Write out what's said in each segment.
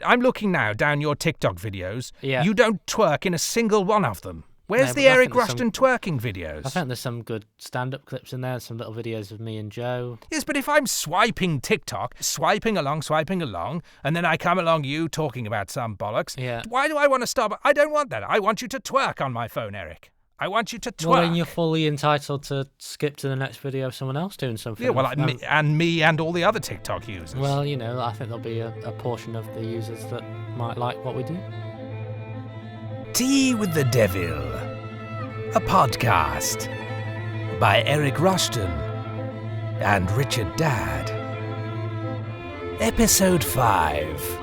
I'm looking now down your TikTok videos. Yeah. You don't twerk in a single one of them. Where's the Eric Rushton twerking videos? I think there's some good stand-up clips in there, some little videos of me and Joe. Yes, but if I'm swiping TikTok, swiping along, and then I come along you talking about some bollocks, why do I want to stop? I don't want that. I want you to twerk on my phone, Eric. I want you to twerk. Well, then you're fully entitled to skip to the next video of someone else doing something. Yeah, well, me and all the other TikTok users. Well, I think there'll be a portion of the users that might like what we do. Tea with the Devil, a podcast by Eric Rushton and Richard Dadd. Episode 5.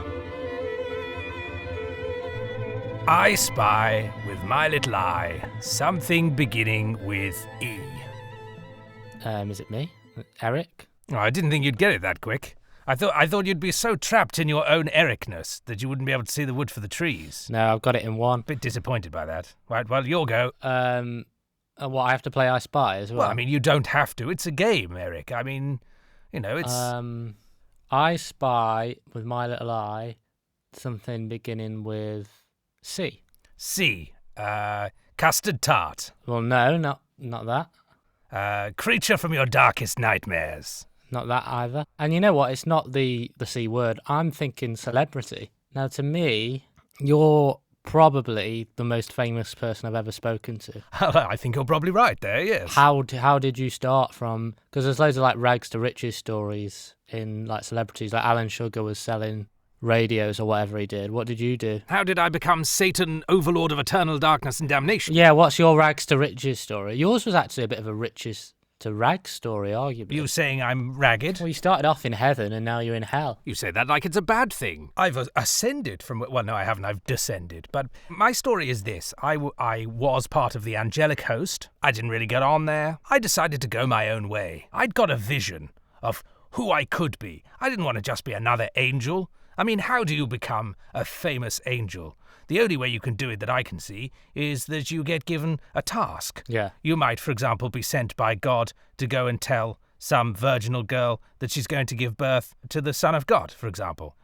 I spy with my little eye something beginning with E. Is it me? Eric? Oh, I didn't think you'd get it that quick. I thought you'd be so trapped in your own Ericness that you wouldn't be able to see the wood for the trees. No, I've got it in one. Bit disappointed by that. Right, well, you'll go. What, I have to play I Spy as well? Well, I mean, you don't have to. It's a game, Eric. I mean, it's... I spy with my little eye something beginning with C. C. Custard tart. Well, no, not that. Creature from your darkest nightmares. Not that either. And you know what? It's not the C word. I'm thinking celebrity. Now, to me, you're probably the most famous person I've ever spoken to. I think you're probably right there, yes. How did you start from... Because there's loads of like rags to riches stories in like celebrities. Like Alan Sugar was selling radios or whatever he did. What did you do? How did I become Satan, overlord of eternal darkness and damnation? Yeah, what's your rags to riches story? Yours was actually a bit of a riches to rags story, arguably. You saying I'm ragged? Well, you started off in heaven and now you're in hell. You say that like it's a bad thing. I've ascended from... Well, no, I haven't. I've descended. But my story is this. I was part of the angelic host. I didn't really get on there. I decided to go my own way. I'd got a vision of who I could be. I didn't want to just be another angel. I mean, how do you become a famous angel? The only way you can do it that I can see is that you get given a task. Yeah. You might, for example, be sent by God to go and tell some virginal girl that she's going to give birth to the Son of God, for example.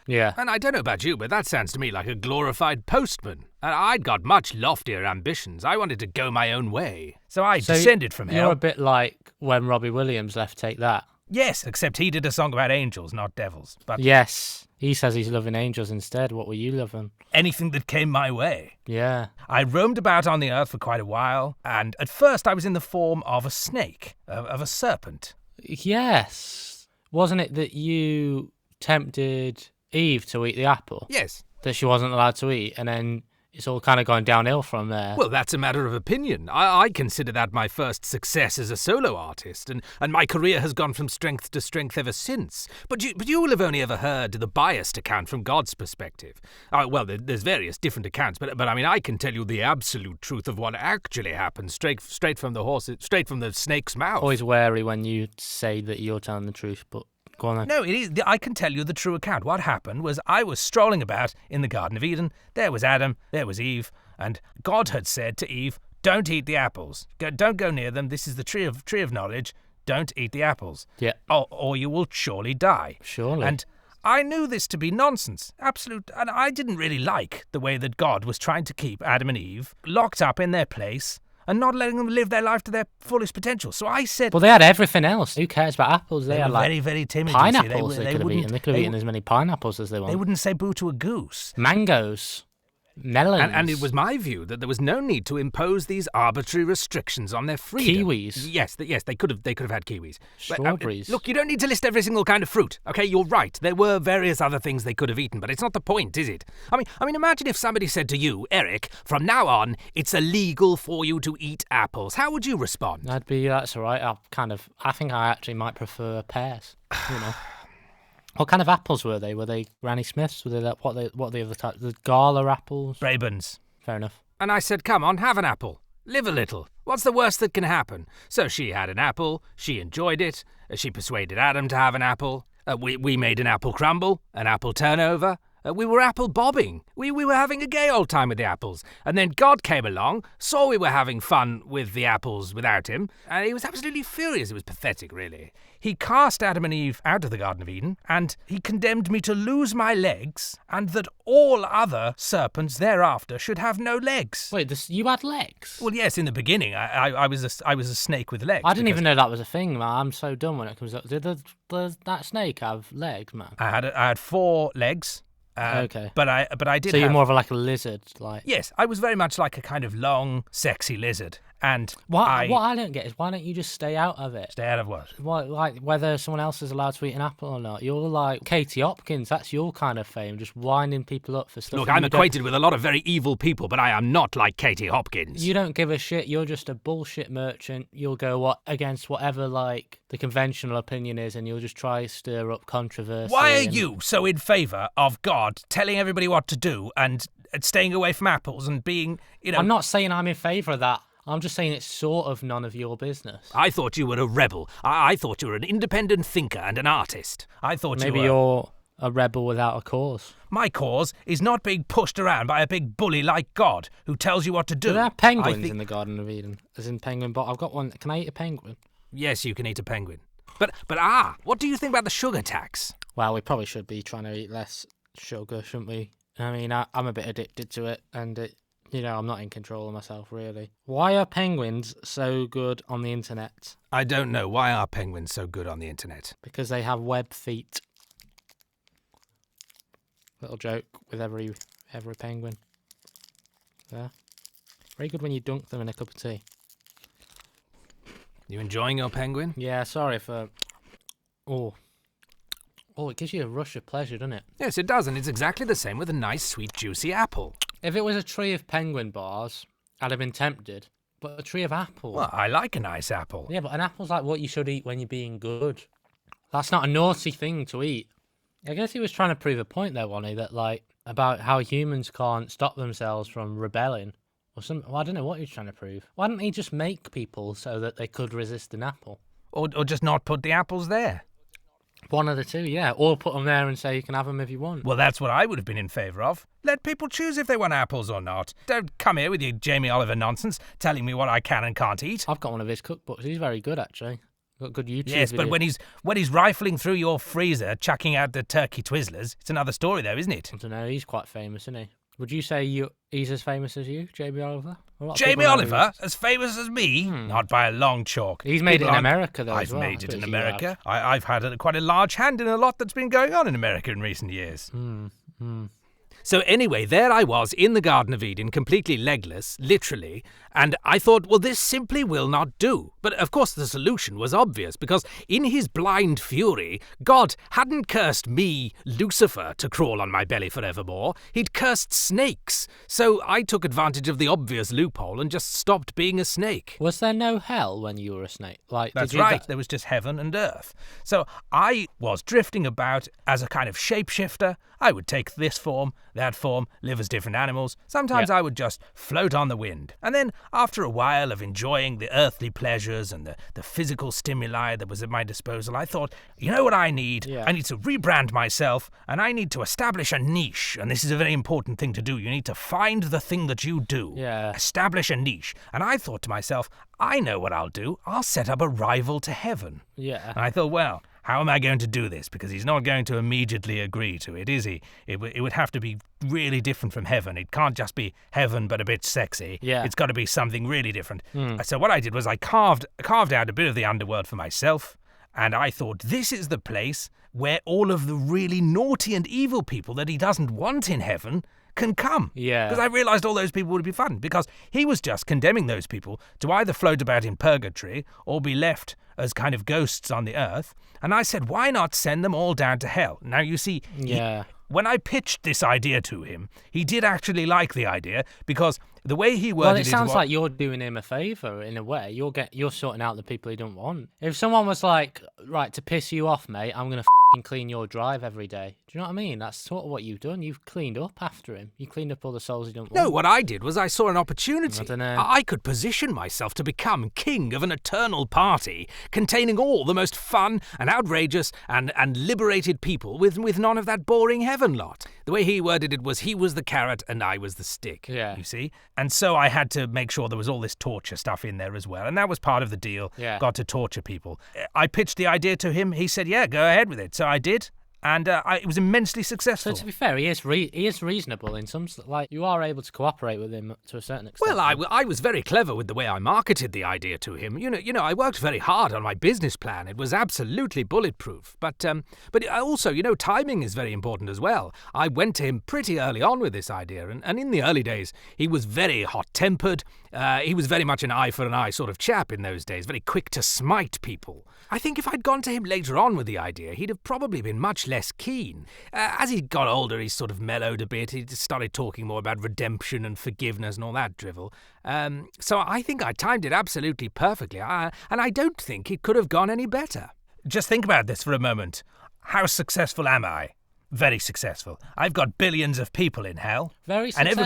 Yeah. And I don't know about you, but that sounds to me like a glorified postman. And I'd got much loftier ambitions. I wanted to go my own way. So I descended from hell. You're a bit like when Robbie Williams left Take That. Yes, except he did a song about angels, not devils. But yes. He says he's loving angels instead. What were you loving? Anything that came my way. Yeah. I roamed about on the earth for quite a while, and at first I was in the form of a snake, of a serpent. Yes. Wasn't it that you tempted Eve to eat the apple? Yes. That she wasn't allowed to eat, and then it's all kind of gone downhill from there. Well, that's a matter of opinion. I consider that my first success as a solo artist, and my career has gone from strength to strength ever since. But you will have only ever heard the biased account from God's perspective. Well, there's various different accounts, but I mean, I can tell you the absolute truth of what actually happened, straight from the snake's mouth. Always wary when you say that you're telling the truth, but... Go on then. No, it is. I can tell you the true account. What happened was I was strolling about in the Garden of Eden. There was Adam, there was Eve, and God had said to Eve, "Don't eat the apples. Don't go near them. This is the tree of knowledge. Don't eat the apples. Yeah. Or you will surely die." Surely. And I knew this to be nonsense, absolute, and I didn't really like the way that God was trying to keep Adam and Eve locked up in their place and not letting them live their life to their fullest potential. So I said... Well, they had everything else. Who cares about apples? They had very, very timid. Pineapples they could have eaten. They could have eaten as many pineapples as they want. They wouldn't say boo to a goose. Mangoes. Melons. And it was my view that there was no need to impose these arbitrary restrictions on their freedom. Kiwis. Yes, they could have had kiwis. Strawberries. But, look, you don't need to list every single kind of fruit. Okay, you're right. There were various other things they could have eaten, but it's not the point, is it? I mean, imagine if somebody said to you, Eric, from now on, it's illegal for you to eat apples. How would you respond? That's all right. I think I actually might prefer pears. You know. What kind of apples were they? Were they Granny Smiths? Were they what are the other types? The Gala apples? Brabants. Fair enough. And I said, come on, have an apple. Live a little. What's the worst that can happen? So she had an apple. She enjoyed it. She persuaded Adam to have an apple. We made an apple crumble, an apple turnover. We were apple bobbing. We were having a gay old time with the apples. And then God came along, saw we were having fun with the apples without him, and he was absolutely furious. It was pathetic, really. he cast Adam and Eve out of the Garden of Eden, and he condemned me to lose my legs, and that all other serpents thereafter should have no legs. Wait, you had legs? Well, yes, in the beginning, I was a snake with legs. I didn't even know that was a thing, man. I'm so dumb when it comes up. Did that snake have legs, man? I had 4 legs. Okay. But I did. So you're more of like a lizard, like. Yes, I was very much like a kind of long, sexy lizard. And what I don't get is why don't you just stay out of it? Stay out of what? What, like whether someone else is allowed to eat an apple or not? You're like Katie Hopkins. That's your kind of fame, just winding people up for stuff. Look, I'm acquainted with a lot of very evil people, but I am not like Katie Hopkins. You don't give a shit. You're just a bullshit merchant. You'll go against whatever like the conventional opinion is, and you'll just try to stir up controversy. Why are you so in favour of God telling everybody what to do and staying away from apples and being, I'm not saying I'm in favour of that. I'm just saying it's sort of none of your business. I thought you were a rebel. I thought you were an independent thinker and an artist. I thought maybe you're a rebel without a cause. My cause is not being pushed around by a big bully like God who tells you what to do. Do there are penguins in the Garden of Eden? As in penguin, but I've got one. Can I eat a penguin? Yes, you can eat a penguin. But what do you think about the sugar tax? Well, we probably should be trying to eat less sugar, shouldn't we? I mean, I'm a bit addicted to it, and I'm not in control of myself, really. Why are penguins so good on the internet? I don't know. Why are penguins so good on the internet? Because they have web feet. Little joke with every penguin. There. Very good when you dunk them in a cup of tea. You enjoying your penguin? Yeah, sorry for... Oh, it gives you a rush of pleasure, doesn't it? Yes, it does, and it's exactly the same with a nice, sweet, juicy apple. If it was a tree of penguin bars, I'd have been tempted. But a tree of apples... Well, I like a nice apple. Yeah, but an apple's like what you should eat when you're being good. That's not a naughty thing to eat. I guess he was trying to prove a point there, wasn't he? That, like, about how humans can't stop themselves from rebelling. Or something. Well, I don't know what he was trying to prove. Why didn't he just make people so that they could resist an apple? Or just not put the apples there. One of the two, yeah. Or put them there and say you can have them if you want. Well, that's what I would have been in favour of. Let people choose if they want apples or not. Don't come here with your Jamie Oliver nonsense, telling me what I can and can't eat. I've got one of his cookbooks. He's very good, actually. Got good YouTube Yes, videos. but when he's rifling through your freezer, chucking out the turkey Twizzlers, it's another story, though, isn't it? I don't know. He's quite famous, isn't he? Would you say he's as famous as you, Jamie Oliver? Jamie Oliver? As famous as me? Not by a long chalk. He's made it in America, though, as well. I've made it in America. I've had quite a large hand in a lot that's been going on in America in recent years. So anyway, there I was in the Garden of Eden, completely legless, literally, and I thought, well, this simply will not do. But of course the solution was obvious, because in his blind fury, God hadn't cursed me, Lucifer, to crawl on my belly forevermore. He'd cursed snakes. So I took advantage of the obvious loophole and just stopped being a snake. Was there no hell when you were a snake? That's right. There was just heaven and earth. So I was drifting about as a kind of shapeshifter. I would take this form, that form, live as different animals. Sometimes I would just float on the wind. And then, after a while of enjoying the earthly pleasures and the physical stimuli that was at my disposal, I thought, you know what I need? Yeah. I need to rebrand myself, and I need to establish a niche. And this is a very important thing to do. You need to find the thing that you do. Yeah. Establish a niche. And I thought to myself, I know what I'll do. I'll set up a rival to heaven. Yeah. And I thought, well, how am I going to do this? Because he's not going to immediately agree to it, is he? It would have to be really different from heaven. It can't just be heaven but a bit sexy. Yeah. It's got to be something really different. So what I did was I carved out a bit of the underworld for myself, and I thought this is the place where all of the really naughty and evil people that he doesn't want in heaven can come. Yeah. Because I realised all those people would be fun, because he was just condemning those people to either float about in purgatory or be left as kind of ghosts on the earth. And I said, why not send them all down to hell? Now, you see, when I pitched this idea to him, he did actually like the idea, because the way he worded it... Well, it sounds like you're doing him a favour, in a way. You're sorting out the people he don't want. If someone was like, right, to piss you off, mate, I'm going to clean your drive every day. Do you know what I mean? That's sort of what you've done. You've cleaned up after him. You cleaned up all the souls he don't want. No, what I did was I saw an opportunity. I don't know. I could position myself to become king of an eternal party containing all the most fun and outrageous and liberated people with none of that boring heaven lot. The way he worded it was he was the carrot and I was the stick, you see? And so I had to make sure there was all this torture stuff in there as well. And that was part of the deal, got to torture people. I pitched the idea to him. He said, yeah, go ahead with it. So I did. And it was immensely successful. So to be fair, he is reasonable in some, like, you are able to cooperate with him to a certain extent. Well, I was very clever with the way I marketed the idea to him. You know, I worked very hard on my business plan. It was absolutely bulletproof. But also, timing is very important as well. I went to him pretty early on with this idea, and in the early days, he was very hot-tempered. He was very much an eye for an eye sort of chap in those days, very quick to smite people. I think if I'd gone to him later on with the idea, he'd have probably been much less keen. As he got older, he sort of mellowed a bit. He started talking more about redemption and forgiveness and all that drivel. So I think I timed it absolutely perfectly, and I don't think it could have gone any better. Just think about this for a moment. How successful am I? Very successful. I've got billions of people in hell. Very successful. And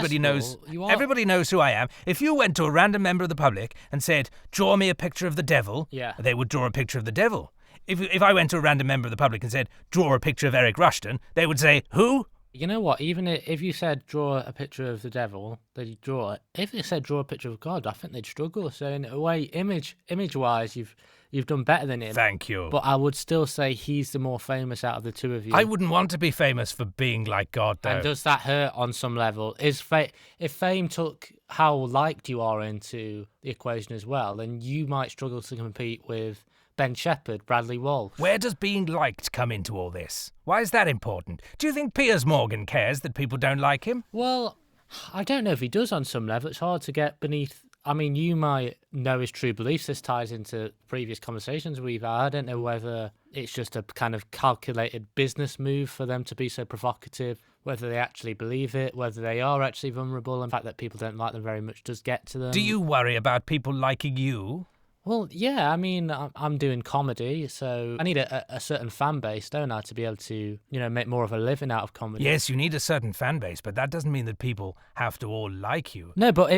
everybody knows who I am. If you went to a random member of the public and said, draw me a picture of the devil, they would draw a picture of the devil. If I went to a random member of the public and said, draw a picture of Eric Rushton, they would say, who? You know what? Even if you said draw a picture of the devil, they'd draw it. If they said draw a picture of God, I think they'd struggle. So in a way, image-wise, you've done better than him. Thank you. But I would still say he's the more famous out of the two of you. I wouldn't want to be famous for being like God, though. And does that hurt on some level? If fame took how liked you are into the equation as well, then you might struggle to compete with Ben Shepherd, Bradley Walsh. Where does being liked come into all this? Why is that important? Do you think Piers Morgan cares that people don't like him? Well, I don't know if he does on some level. It's hard to get beneath. I mean, you might know his true beliefs. This ties into previous conversations we've had. I don't know whether it's just a kind of calculated business move for them to be so provocative, whether they actually believe it, whether they are actually vulnerable, and the fact that people don't like them very much does get to them. Do you worry about people liking you? Well, yeah, I mean, I'm doing comedy, so I need a certain fan base, don't I, to be able to, make more of a living out of comedy. Yes, you need a certain fan base, but that doesn't mean that people have to all like you. No, but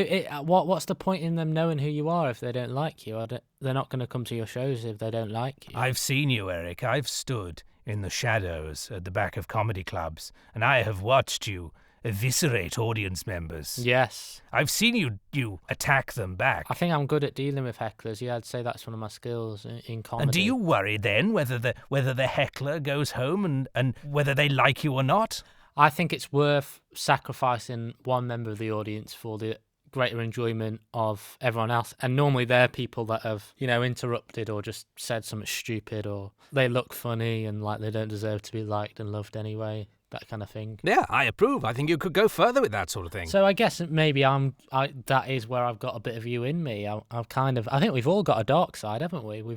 what's the point in them knowing who you are if they don't like you? They're not going to come to your shows if they don't like you. I've seen you, Eric. I've stood in the shadows at the back of comedy clubs, and I have watched you eviscerate audience members. Yes. I've seen you attack them back. I think I'm good at dealing with hecklers. Yeah, I'd say that's one of my skills in comedy. And do you worry then whether the heckler goes home and whether they like you or not? I think it's worth sacrificing one member of the audience for the greater enjoyment of everyone else. And normally they're people that have, interrupted or just said something stupid, or they look funny and like they don't deserve to be liked and loved anyway. That kind of thing. Yeah, I approve. I think you could go further with that sort of thing. So I guess maybe that is where I've got a bit of you in me. I think we've all got a dark side, haven't we? We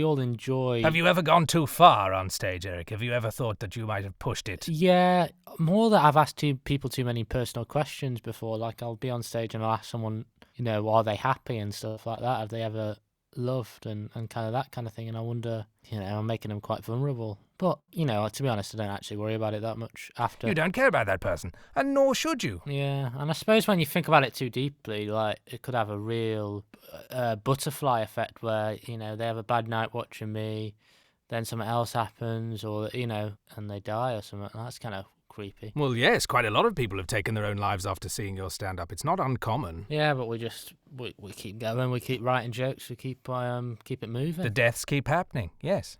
all enjoy. Have you ever gone too far on stage, Eric? Have you ever thought that you might have pushed it? Yeah, more that I've asked people too many personal questions before. Like I'll be on stage and I'll ask someone, are they happy and stuff like that? Have they ever loved and kind of that kind of thing? And I wonder, I'm making them quite vulnerable. But, to be honest, I don't actually worry about it that much after. You don't care about that person, and nor should you. Yeah, and I suppose when you think about it too deeply, like, it could have a real butterfly effect where, they have a bad night watching me, then something else happens, or, and they die or something. That's kind of creepy. Well, yes, quite a lot of people have taken their own lives after seeing your stand-up. It's not uncommon. Yeah, but we keep going, we keep writing jokes, we keep it moving. The deaths keep happening, yes.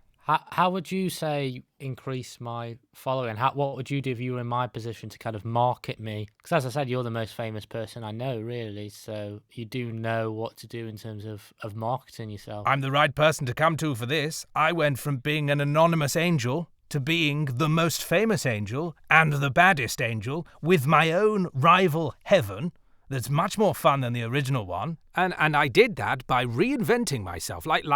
How would you say increase my following? What would you do if you were in my position to kind of market me? Because as I said, you're the most famous person I know, really. So you do know what to do in terms of marketing yourself. I'm the right person to come to for this. I went from being an anonymous angel to being the most famous angel and the baddest angel with my own rival heaven. That's much more fun than the original one. And I did that by reinventing myself, like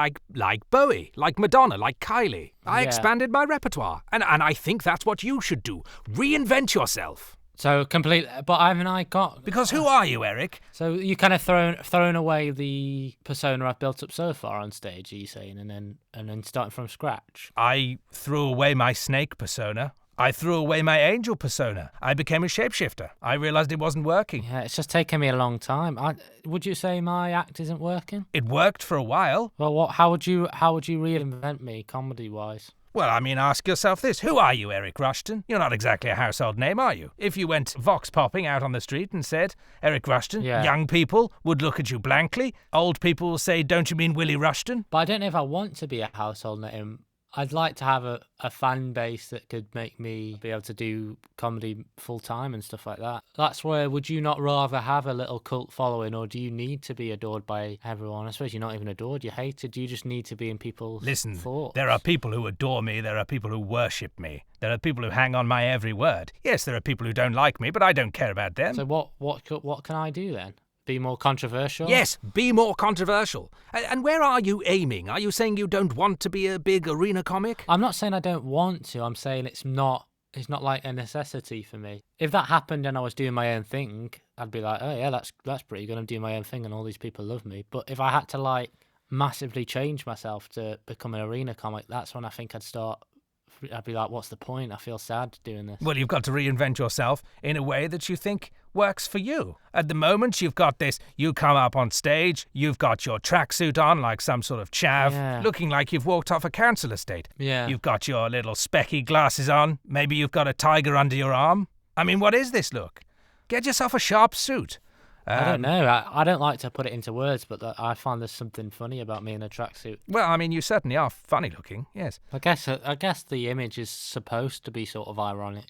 Bowie, like Madonna, like Kylie. I expanded my repertoire. And I think that's what you should do. Reinvent yourself. So complete, but haven't I got... Because who are you, Eric? So you kind of thrown away the persona I've built up so far on stage, are you saying, and then starting from scratch? I threw away my snake persona. I threw away my angel persona. I became a shapeshifter. I realized it wasn't working. Yeah, it's just taken me a long time. Would you say my act isn't working? It worked for a while. Well, how would you reinvent me comedy-wise? Well, I mean, ask yourself this. Who are you, Eric Rushton? You're not exactly a household name, are you? If you went vox-popping out on the street and said, Eric Rushton, young people would look at you blankly. Old people will say, don't you mean Willie Rushton? But I don't know if I want to be a household name. I'd like to have a fan base that could make me be able to do comedy full time and stuff like that. That's where, would you not rather have a little cult following, or do you need to be adored by everyone? I suppose you're not even adored, you're hated. You just need to be in people's thoughts. There are people who adore me, there are people who worship me, there are people who hang on my every word. Yes, there are people who don't like me, but I don't care about them. So what can I do then? Be more controversial? Yes, be more controversial. And where are you aiming? Are you saying you don't want to be a big arena comic? I'm not saying I don't want to. I'm saying it's not like a necessity for me. If that happened and I was doing my own thing, I'd be like, oh yeah, that's pretty good. I'm doing my own thing and all these people love me. But if I had to like massively change myself to become an arena comic, that's when I think I'd be like, what's the point? I feel sad doing this. Well, you've got to reinvent yourself in a way that you think works for you. At the moment, you've got this, you come up on stage, you've got your tracksuit on like some sort of chav, looking like you've walked off a council estate. Yeah. You've got your little specky glasses on, maybe you've got a tiger under your arm. I mean, what is this look? Get yourself a sharp suit. I don't know. I don't like to put it into words, but I find there's something funny about me in a tracksuit. Well, I mean, you certainly are funny looking, yes. I guess the image is supposed to be sort of ironic.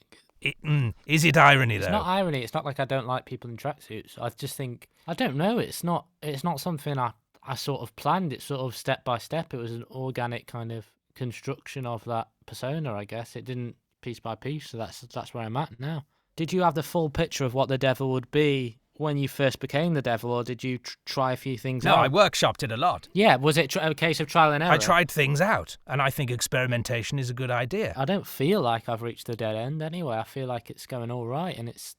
Is it irony, though? It's not irony. It's not like I don't like people in tracksuits. I just think, I don't know. It's not something I sort of planned. It's sort of step by step. It was an organic kind of construction of that persona, I guess. It didn't piece by piece, so that's where I'm at now. Did you have the full picture of what the devil would be when you first became the devil, or did you try a few things out? No, I workshopped it a lot. Yeah, was it a case of trial and error? I tried things out, and I think experimentation is a good idea. I don't feel like I've reached the dead end anyway. I feel like it's going all right, and it's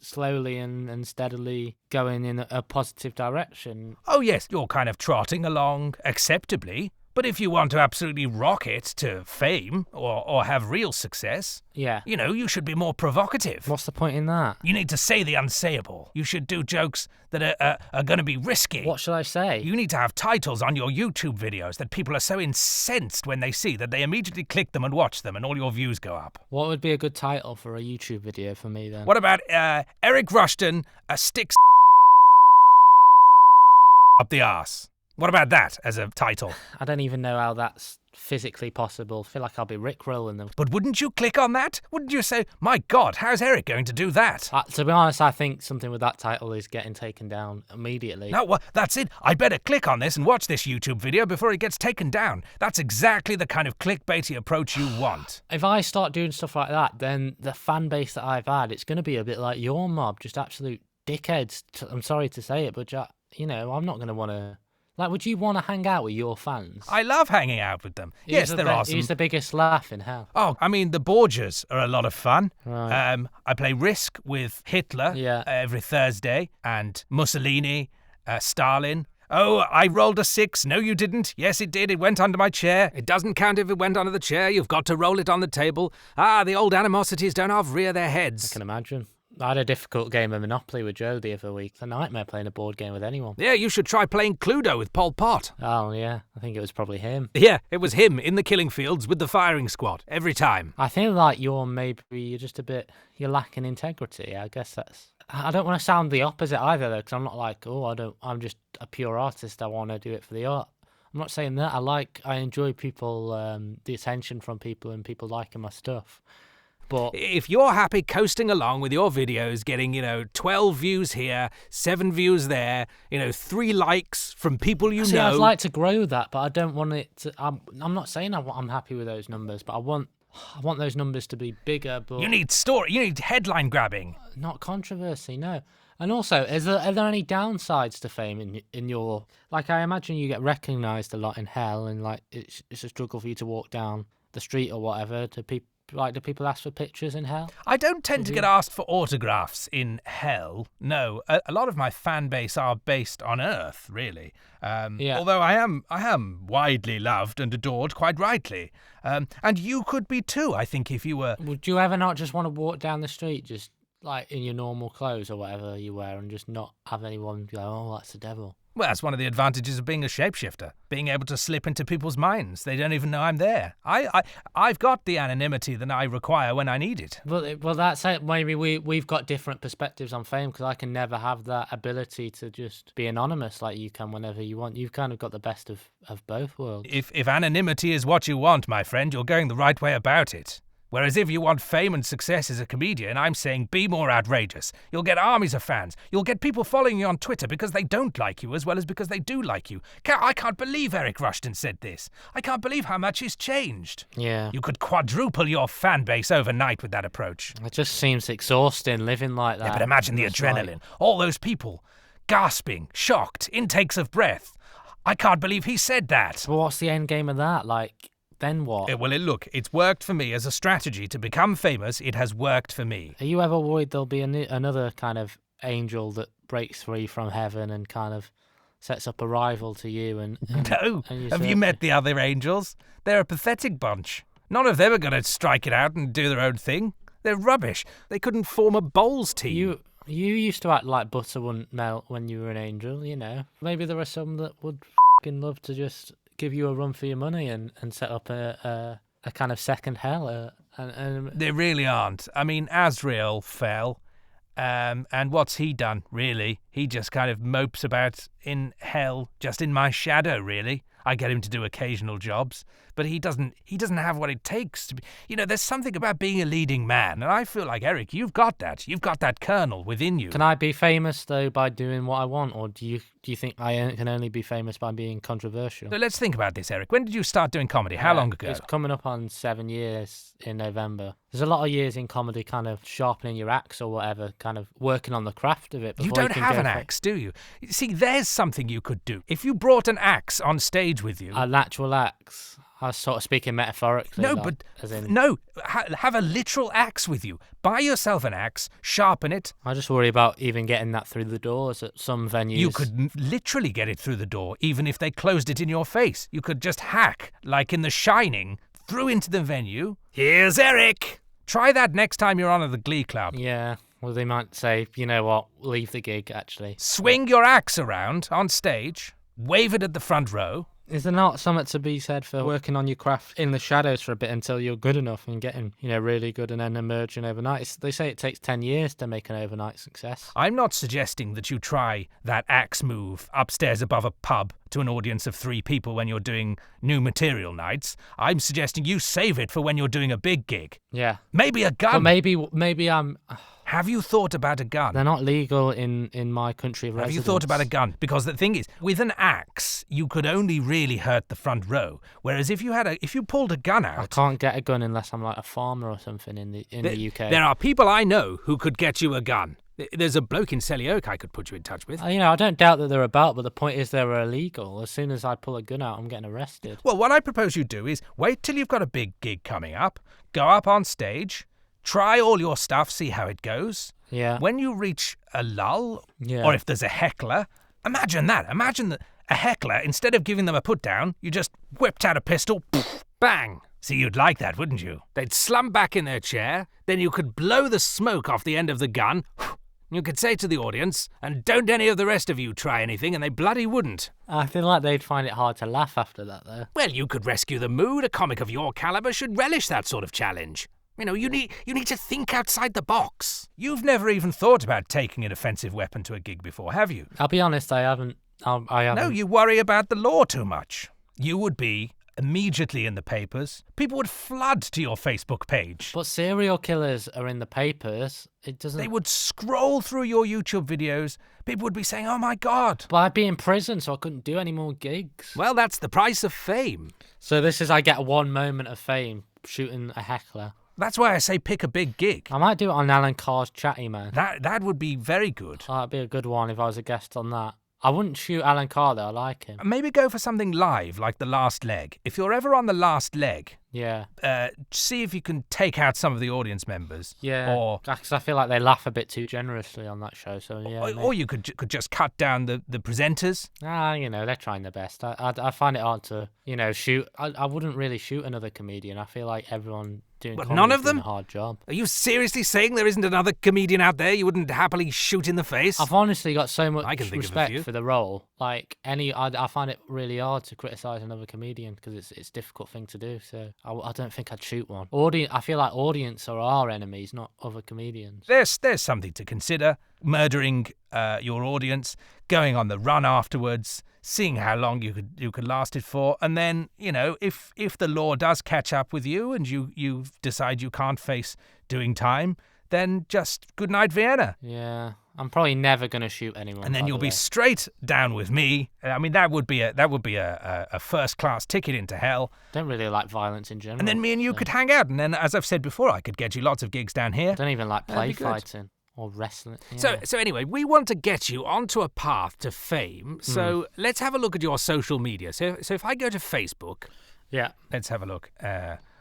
slowly and steadily going in a positive direction. Oh yes, you're kind of trotting along acceptably. But if you want to absolutely rock it to fame or have real success, you should be more provocative. What's the point in that? You need to say the unsayable. You should do jokes that are going to be risky. What should I say? You need to have titles on your YouTube videos that people are so incensed when they see that they immediately click them and watch them and all your views go up. What would be a good title for a YouTube video for me then? What about Eric Rushton sticks up the arse? What about that as a title? I don't even know how that's physically possible. I feel like I'll be rickrolling them. But wouldn't you click on that? Wouldn't you say, my God, how's Eric going to do that? To be honest, I think something with that title is getting taken down immediately. No, well, that's it. I better click on this and watch this YouTube video before it gets taken down. That's exactly the kind of clickbaity approach you want. If I start doing stuff like that, then the fan base that I've had, it's going to be a bit like your mob, just absolute dickheads. I'm sorry to say it, but, I'm not going to want to... Like, would you want to hang out with your fans? I love hanging out with them. Yes, they're awesome. Who's the biggest laugh in hell? Oh, I mean, the Borgias are a lot of fun. Right. I play Risk with Hitler every Thursday, and Mussolini, Stalin. Oh, I rolled a 6. No, you didn't. Yes, it did. It went under my chair. It doesn't count if it went under the chair. You've got to roll it on the table. The old animosities don't half rear their heads. I can imagine. I had a difficult game of Monopoly with Joe the other week. It's a nightmare playing a board game with anyone. Yeah, you should try playing Cluedo with Pol Pot. Oh, yeah. I think it was probably him. Yeah, it was him in the killing fields with the firing squad every time. I feel like you're just a bit... You're lacking integrity. I guess that's... I don't want to sound the opposite either, though, because I'm not like, I'm just a pure artist. I want to do it for the art. I'm not saying that. I enjoy people, the attention from people and people liking my stuff. But if you're happy coasting along with your videos, getting, 12 views here, 7 views there, 3 likes from people you know. I'd like to grow that, but I don't want it to... I'm not saying I'm happy with those numbers, but I want those numbers to be bigger. But you need story. You need headline grabbing. Not controversy, no. And also, are there any downsides to fame in your... Like, I imagine you get recognised a lot in hell, and like it's a struggle for you to walk down the street or whatever to people. Like, do people ask for pictures in hell? I don't tend to get asked for autographs in hell. No, a lot of my fan base are based on Earth, really. Although I am widely loved and adored, quite rightly. And you could be too, I think, if you were... Would you ever not just want to walk down the street, just like in your normal clothes or whatever you wear, and just not have anyone go, oh, that's the devil? Well, that's one of the advantages of being a shapeshifter, being able to slip into people's minds. They don't even know I'm there. I've got the anonymity that I require when I need it. Well, that's it. Maybe we've got different perspectives on fame, because I can never have that ability to just be anonymous like you can whenever you want. You've kind of got the best of both worlds. If anonymity is what you want, my friend, you're going the right way about it. Whereas if you want fame and success as a comedian, I'm saying be more outrageous. You'll get armies of fans. You'll get people following you on Twitter because they don't like you as well as because they do like you. I can't believe Eric Rushton said this. I can't believe how much he's changed. Yeah. You could quadruple your fan base overnight with that approach. It just seems exhausting living like that. Yeah, but imagine the adrenaline. All those people gasping, shocked, intakes of breath. I can't believe he said that. Well, what's the end game of that? Then what? Look, it's worked for me as a strategy to become famous. It has worked for me. Are you ever worried there'll be another kind of angel that breaks free from heaven and kind of sets up a rival to you? No. Have you met the other angels? They're a pathetic bunch. None of them are going to strike it out and do their own thing. They're rubbish. They couldn't form a bowls team. You used to act like butter wouldn't melt when you were an angel, you know. Maybe there are some that would f***ing love to just give you a run for your money and set up a kind of second hell. There really aren't. I mean, Azrael fell, and what's he done, really? He just kind of mopes about in hell, just in my shadow, really. I get him to do occasional jobs, but he doesn't have what it takes to be. You know, there's something about being a leading man, and I feel like, Eric, you've got that. You've got that kernel within you. Can I be famous, though, by doing what I want, or do you think I can only be famous by being controversial? So let's think about this, Eric. When did you start doing comedy? How long ago? It's coming up on 7 years in November. There's a lot of years in comedy kind of sharpening your axe or whatever, kind of working on the craft of it. You don't have an axe, do you? See, there's something you could do. If you brought an axe on stage with you... An actual axe? I was sort of speaking metaphorically. No, have a literal axe with you. Buy yourself an axe, sharpen it. I just worry about even getting that through the doors at some venues. You could literally get it through the door, even if they closed it in your face. You could just hack, like in The Shining, through into the venue. Here's Eric! Try that next time you're on at the Glee Club. Yeah, well, they might say, you know what, leave the gig, actually. Swing your axe around on stage, wave it at the front row. Is there not something to be said for working on your craft in the shadows for a bit until you're good enough and getting, really good and then emerging overnight? They say it takes 10 years to make an overnight success. I'm not suggesting that you try that axe move upstairs above a pub to an audience of 3 people when you're doing new material nights. I'm suggesting you save it for when you're doing a big gig. Yeah. Maybe a gun. Well, maybe I'm... Have you thought about a gun? They're not legal in my country of residence. Have you thought about a gun? Because the thing is, with an axe, you could only really hurt the front row. Whereas if you pulled a gun out... I can't get a gun unless I'm like a farmer or something in the UK. There are people I know who could get you a gun. There's a bloke in Selly Oak I could put you in touch with. I don't doubt that they're about, but the point is they're illegal. As soon as I pull a gun out, I'm getting arrested. Well, what I propose you do is wait till you've got a big gig coming up, go up on stage, try all your stuff, see how it goes. Yeah. When you reach a lull, or if there's a heckler, imagine that. Imagine that a heckler, instead of giving them a put down, you just whipped out a pistol, poof, bang. See, you'd like that, wouldn't you? They'd slump back in their chair, then you could blow the smoke off the end of the gun. You could say to the audience, and don't any of the rest of you try anything, and they bloody wouldn't. I feel like they'd find it hard to laugh after that, though. Well, you could rescue the mood. A comic of your caliber should relish that sort of challenge. You need to think outside the box. You've never even thought about taking an offensive weapon to a gig before, have you? I'll be honest, I haven't. No, you worry about the law too much. You would be immediately in the papers. People would flood to your Facebook page. But serial killers are in the papers. It doesn't... They would scroll through your YouTube videos. People would be saying, oh my God. But I'd be in prison, so I couldn't do any more gigs. Well, that's the price of fame. So I get one moment of fame shooting a heckler. That's why I say pick a big gig. I might do it on Alan Carr's Chatty Man. That would be very good. Oh, that'd be a good one if I was a guest on that. I wouldn't shoot Alan Carr, though. I like him. Maybe go for something live, like The Last Leg. If you're ever on The Last Leg, Yeah. See if you can take out some of the audience members. Yeah. Or because I feel like they laugh a bit too generously on that show. So yeah. or you could just cut down the presenters. They're trying their best. I find it hard to shoot. I wouldn't really shoot another comedian. I feel like everyone doing But comedy none is of them? doing a hard job. Are you seriously saying there isn't another comedian out there you wouldn't happily shoot in the face? I've honestly got so much I can think of a respect few. for the role. Like I find it really hard to criticize another comedian because it's a difficult thing to do. So I don't think I'd shoot one. I feel like audience are our enemies, not other comedians. There's something to consider. Murdering your audience, going on the run afterwards, seeing how long you could last it for, and then if the law does catch up with you and you decide you can't face doing time, then just good night Vienna. Yeah, I'm probably never gonna shoot anyone. And then you'll be straight down with me. I mean, that would be a first class ticket into hell. Don't really like violence in general. And then me and you could hang out, and then, as I've said before, I could get you lots of gigs down here. Don't even like That'd play be good. fighting. Or wrestling. Yeah. So anyway, we want to get you onto a path to fame. So let's have a look at your social media. So if I go to Facebook, yeah, let's have a look.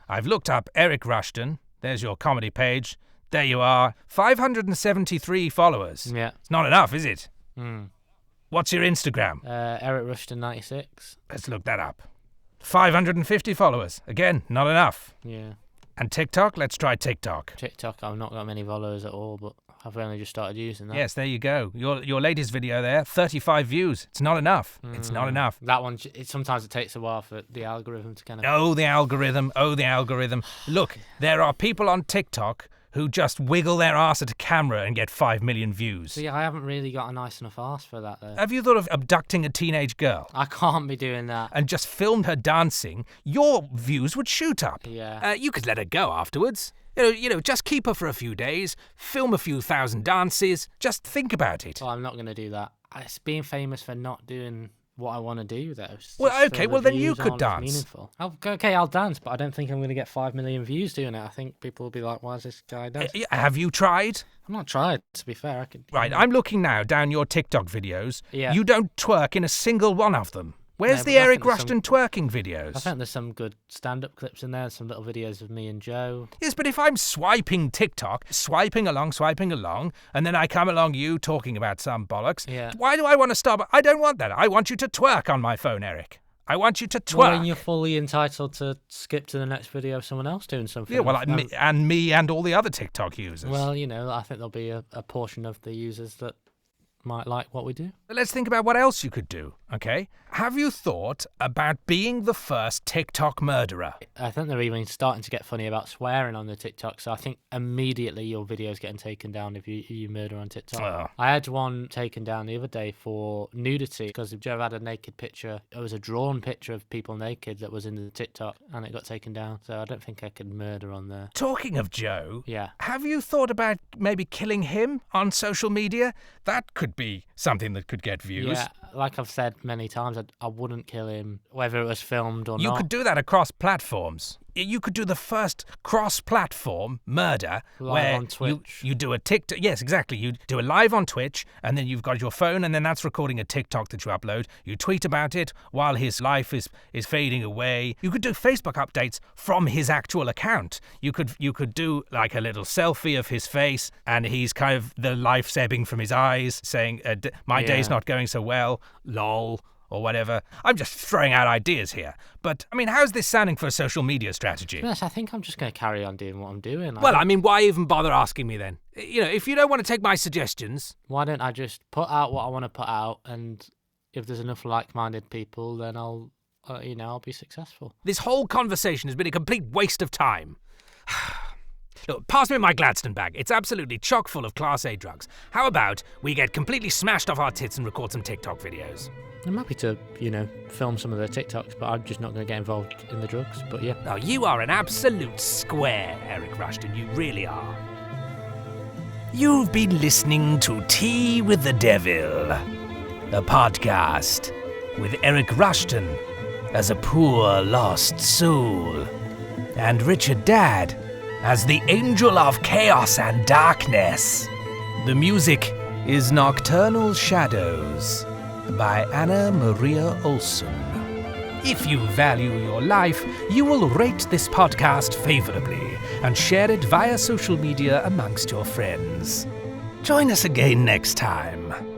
I've looked up Eric Rushton. There's your comedy page. There you are. 573 followers. Yeah. It's not enough, is it? Mm. What's your Instagram? Eric Rushton 96. Let's look that up. 550 followers. Again, not enough. Yeah. And TikTok? Let's try TikTok. TikTok, I've not got many followers at all, but I've only just started using that. Yes, there you go. Your latest video there, 35 views. It's not enough. It's not enough. That one, sometimes it takes a while for the algorithm to kind of... Oh, the algorithm. Oh, the algorithm. Look, there are people on TikTok who just wiggle their arse at a camera and get 5 million views. See, I haven't really got a nice enough arse for that, though. Have you thought of abducting a teenage girl? I can't be doing that. And just filmed her dancing? Your views would shoot up. Yeah. You could let her go afterwards. Just keep her for a few days, film a few thousand dances, just think about it. Well, I'm not going to do that. It's being famous for not doing what I want to do, though. Well, okay, well then you could dance. Meaningful. Okay, I'll dance, but I don't think I'm going to get 5 million views doing it. I think people will be like, why is this guy dancing? Have you tried? I've not tried, to be fair. Right, I'm looking now down your TikTok videos. Yeah. You don't twerk in a single one of them. Where's the Eric Rushton twerking videos? I think there's some good stand-up clips in there, some little videos of me and Joe. Yes, but if I'm swiping TikTok, swiping along, and then I come along you talking about some bollocks, Yeah. Why do I want to stop? I don't want that. I want you to twerk on my phone, Eric. I want you to twerk. Well, then you're fully entitled to skip to the next video of someone else doing something. Yeah, well, me and all the other TikTok users. Well, I think there'll be a portion of the users that might like what we do. Let's think about what else you could do, okay? Have you thought about being the first TikTok murderer? I think they're even starting to get funny about swearing on the TikTok, so I think immediately your video's getting taken down if you murder on TikTok. Oh. I had one taken down the other day for nudity, because if Joe had a naked picture, it was a drawn picture of people naked that was in the TikTok, and it got taken down, so I don't think I could murder on there. Talking of Joe, Yeah. have you thought about maybe killing him on social media? That could be something that could get views. Yeah, like I've said many times, I wouldn't kill him, whether it was filmed or not. You could do that across platforms. You could do the first cross-platform murder Live where on Twitch. you do a TikTok. Yes, exactly. You do a live on Twitch, and then you've got your phone, and then that's recording a TikTok that you upload. You tweet about it while his life is fading away. You could do Facebook updates from his actual account. You could do like a little selfie of his face, and he's kind of the life ebbing from his eyes, saying, "My day's not going so well, lol." Or whatever. I'm just throwing out ideas here. But, I mean, how's this sounding for a social media strategy? Yes, I think I'm just going to carry on doing what I'm doing. Well, I mean, why even bother asking me then? If you don't want to take my suggestions... Why don't I just put out what I want to put out, and if there's enough like-minded people, then I'll be successful. This whole conversation has been a complete waste of time. Look, pass me my Gladstone bag. It's absolutely chock full of Class A drugs. How about we get completely smashed off our tits and record some TikTok videos? I'm happy to, film some of the TikToks, but I'm just not going to get involved in the drugs. But yeah. Oh, you are an absolute square, Eric Rushton. You really are. You've been listening to Tea with the Devil, a podcast with Eric Rushton as a poor lost soul, and Richard Dadd as the Angel of Chaos and Darkness. The music is Nocturnal Shadows by Anna Maria Olson. If you value your life, you will rate this podcast favorably and share it via social media amongst your friends. Join us again next time.